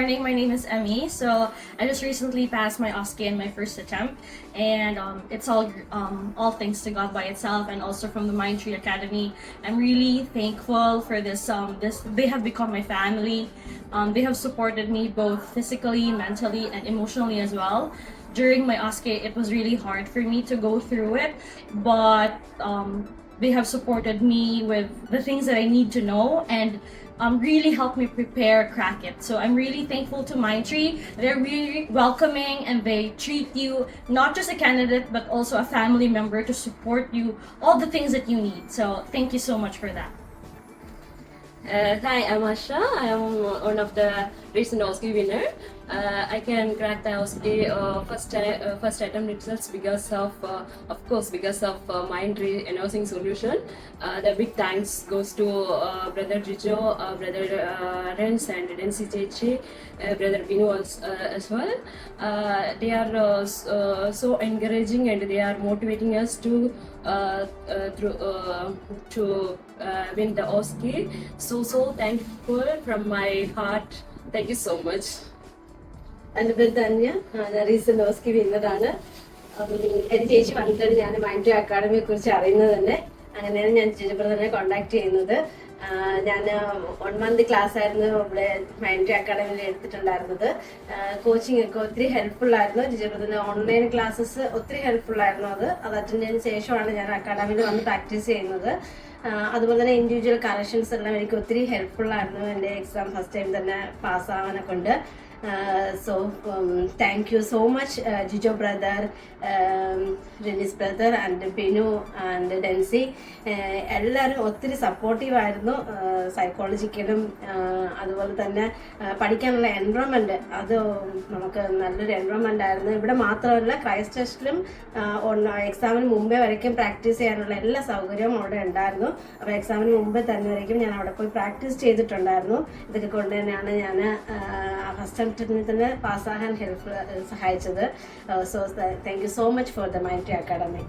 morning. My name is Emmy. So I just recently passed my OSCE in my first attempt, and it's all thanks to God by itself, and also from the Mindtree Academy. I'm really thankful for this. They have become my family. They have supported me both physically, mentally, and emotionally as well. During my OSCE, it was really hard for me to go through it, but they have supported me with the things that I need to know and really helped me prepare crack it. So I'm really thankful to Mindtree. They're really welcoming and they treat you not just a candidate but also a family member to support you all the things that you need. So thank you so much for that. Hi, I'm Asha. I am one of the recent OSCE winner. I can crack the OSCE first attempt results because of course, because of Mindtree nursing solution. The big thanks goes to brother Jijo, brother Rens and Densi Chechi, brother Binu as well. They are so encouraging and they are motivating us to win the OSCE. So thankful from my heart. Thank you so much. എൻ്റെ പേര് ധന്യ, ഞാൻ recent ഓസ്കി വിന്നറാണ്. എൻ്റെ ചേച്ചി വന്നിട്ടാണ് ഞാൻ മൈൻഡ്രി അക്കാഡമിയെ കുറിച്ച് അറിയുന്നത് തന്നെ. അങ്ങനെയാണ് ഞാൻ ജിജു ബ്രദറിനെ കോൺടാക്ട് ചെയ്യുന്നത്. ഞാൻ 1 month ക്ലാസ് ആയിരുന്നു ഇവിടെ മൈൻഡ്രി അക്കാഡമിയിൽ എടുത്തിട്ടുണ്ടായിരുന്നത്. കോച്ചിങ് ഒക്കെ ഒത്തിരി ഹെൽപ്ഫുൾ ആയിരുന്നു. ജിജു ബ്രദറിന്റെ ഓൺലൈൻ ക്ലാസ്സസ് ഒത്തിരി ഹെൽപ്ഫുൾ ആയിരുന്നു. അത് അറ്റൻഡ് ചെയ്തതിന് ശേഷമാണ് ഞാൻ അക്കാഡമിയിൽ വന്ന് പ്രാക്ടീസ് ചെയ്യുന്നത്. അതുപോലെ തന്നെ ഇൻഡിവിജ്വൽ കറക്ഷൻസ് എല്ലാം എനിക്ക് ഒത്തിരി ഹെൽപ്ഫുൾ ആയിരുന്നു. എൻ്റെ എക്സാം ഫസ്റ്റ് ടൈം തന്നെ പാസ്സാവാനെ കൊണ്ട്. So thank you so much, Jijo brother, Renis brother and Binu and Densi. എല്ലാവരും ഒത്തിരി സപ്പോർട്ടീവ് ആയിരുന്നു. സൈക്കോളജിക്കലും അതുപോലെ തന്നെ പഠിക്കാനുള്ള എൻവയോൺമെൻറ്റ് അത് നമുക്ക് നല്ലൊരു എൻവയോൺമെൻ്റ് ആയിരുന്നു. ഇവിടെ മാത്രമല്ല ക്രൈസ്റ്റ് ചർച്ചിലും എക്സാമിന് മുമ്പേ വരയ്ക്കും പ്രാക്ടീസ് ചെയ്യാനുള്ള എല്ലാ സൗകര്യവും അവിടെ ഉണ്ടായിരുന്നു. അപ്പോൾ എക്സാമിന് മുമ്പേ തന്നെ വരയ്ക്കും ഞാൻ അവിടെ പോയി പ്രാക്ടീസ് ചെയ്തിട്ടുണ്ടായിരുന്നു. ഇതൊക്കെ കൊണ്ട് തന്നെയാണ് ഞാൻ ഫസ്റ്റ് അറ്റംപ്റ്റിൽ തന്നെ പാസ്സാകാൻ സഹായിച്ചത്. So thank you so much for the Mindtree Academy.